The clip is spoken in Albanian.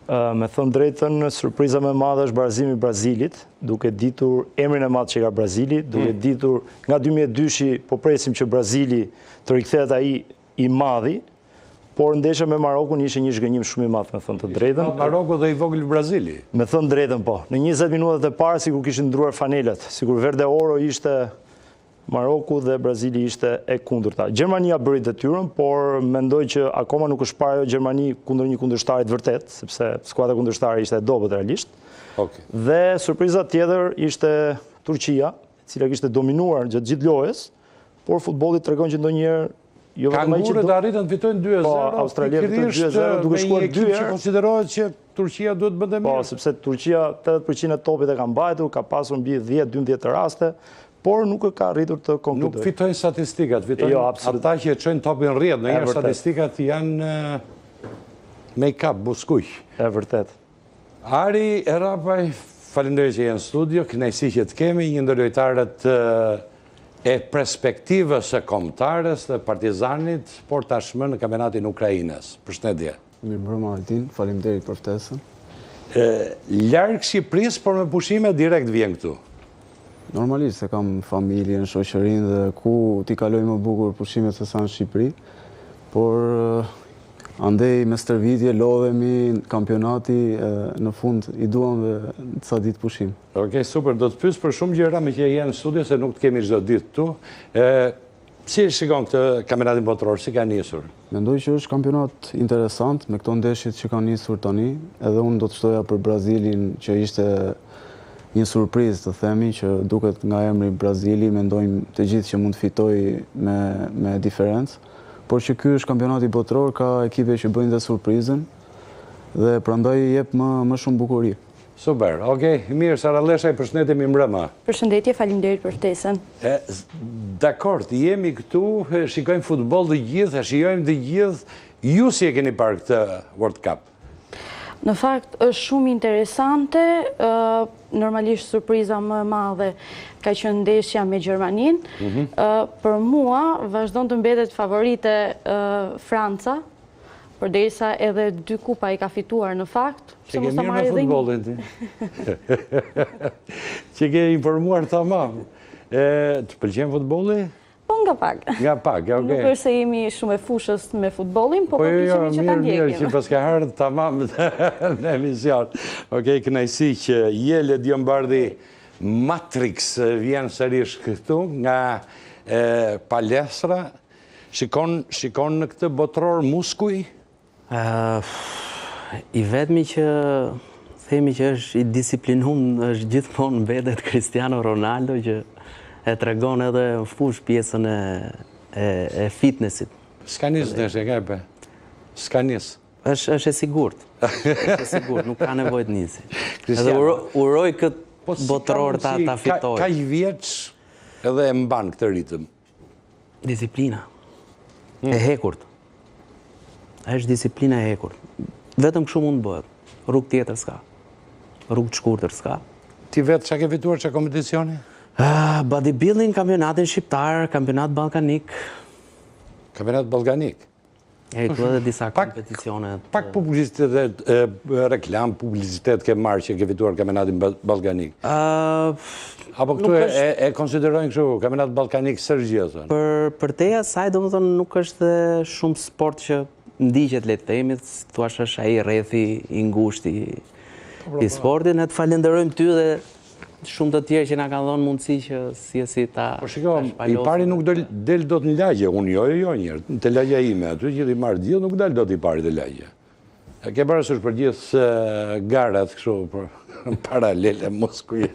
Me thënë drejtën, surpriza më e madhe është barazimi i Brazilit, duke ditur emrin e madh që ka Brazili, duke ditur nga 2002 po presim që Brazili të rikthehet ai i madhi, por ndeshja me Marokun ishte një zhgënjim shumë i madh, me thënë të drejtën. Maroku dhe i vogël Brazili. Me thënë drejtën po. Në 20 minutat e para sikur kishin ndruar fanelat, sikur verde oro ishte Maroku dhe Brazili ishte e kundërta. Gjermania bëri detyrën, por mendoj që akoma nuk është parë Gjermani kundër një kundërshtarit vërtet, sepse skuadra kundërshtare ishte e dobët realisht. Dhe surpriza tjetër ishte Turqia, e cila kishte dominuar gjatë gjithë lojës, por futbolli tregon që ndonjëherë Kangurët arritën të fitojnë 2-0, Australia fitoi 2-0 duke shkuar 2 herë. Që konsiderohet që Turqia duhet bënte mirë. Po, sepse Turqia 80% e topit e ka mbajtur, ka pasur mbi 10-12 raste, por nuk e ka arritur të konkludojë. Nuk fitojnë statistikat, fitojnë ata që çojnë topin rrjedh, ndonjëherë statistikat janë make-up, buskuq. E vërtet. Ari Erapaj, faleminderit që jenë në studio, kënaqësi që të kemi, një ndër lojtarët e perspektivës së kombëtarës të Partizanit, por tashmë në kampionatin Ukrainës. Përshëndetje. Mirëmbrëma Altin, faleminderit për ftesën. Larg Shqipërisë, por me pushime direkt vjen këtu. Normalisht se kam familjen, shoqërinë dhe ku t'i kaloj më bukur pushimet se sa në Shqipëri, por andej me stërvitje lodhemi kampionati në fund i duam dhe ca ditë pushim. Okej, super, do të pyes për shumë gjëra me që jenë në studio se nuk të kemi çdo ditë këtu. Si shikon këtë kampionatin botror, si ka nisur? Mendoj që është kampionat interesant me këto ndeshjet që kanë nisur tani, edhe unë do të shtoja për Brazilin që ishte një surprizë të themi që duket nga emri Brazili, mendojmë të gjithë që mund të fitoj me diferencë, por që ky është kampionati botror, ka ekipe që bëjnë dhe surprizën dhe prandaj jep më shumë bukuri. Super, okej, mirë, Sara Leshaj, përshëndetje mi mbrëma. Përshëndetje, faleminderit për ftesën. Dakord, jemi këtu, shikojmë futboll të gjithë, shijojmë të gjithë, ju si e keni parë këtë World Cup? Në fakt, është shumë interesante, normalisht surpriza më e madhe ka qenë ndeshja me Gjermaninë. Për mua, vazhdon të mbetet favorite Franca, përderisa edhe 2 kupa i ka fituar në fakt. Që ke mirë me futbollin ti. Që ke informuar tamam. Të pëlqen futbolli? Po nga pak. Nga pak, okej. Nuk është se jemi shumë e fushës me futbollin, po përpiqemi që ta ndjekim. Mirë që paska herë tamam në emision. Okej, kënaqësi që Jele Dionbardhi Matrix vjen sërish këtu nga palestra. Shikon në këtë botror muskuj? I vetmi që themi që është i disiplinuar është gjithmonë mbetet Cristiano Ronaldo që e tregon edhe në fush pjesën e fitnessit. S'ka nis ndeshje, ka e be? S'ka nis. është e sigurt. Është e sigurt, nuk ka nevojë të nisi. Edhe uroj këtë botror ta fitoj. Ka i vjeç edhe e mban këtë ritëm. Disiplina. E hekurt. Është disiplina e hekurt. Vetëm kështu mund të bëhet. Rrugë tjetër s'ka. Rrugë të shkurtër s'ka. Ti vetë çka ke fituar çka kompeticioni? Bodybuilding, kampionatin shqiptar, kampionat balkanik. Kampionat balkanik? Këtu edhe disa kompeticione. Pak publicitet, reklam, publicitet ke marrë që ke fituar kampionatin balkanik? Apo këtu e konsiderojnë kështu, kampionat balkanik sërgjë? Për teja saj, do më thonë, nuk është dhe shumë sport që ndiqet le të themi, thua është ai rrethi i ngushtë i sportit. Ne të falenderojmë ty dhe shumë të tjerë që na kanë dhënë mundësi që si ta po shikoj, i pari nuk del dot në lagje, unë jo njërë, të lagja ime, aty që i marrë gjithë, nuk dal dot i pari të lagje. Ke parasysh për gjithë garat kështu, për paralele Moskujë.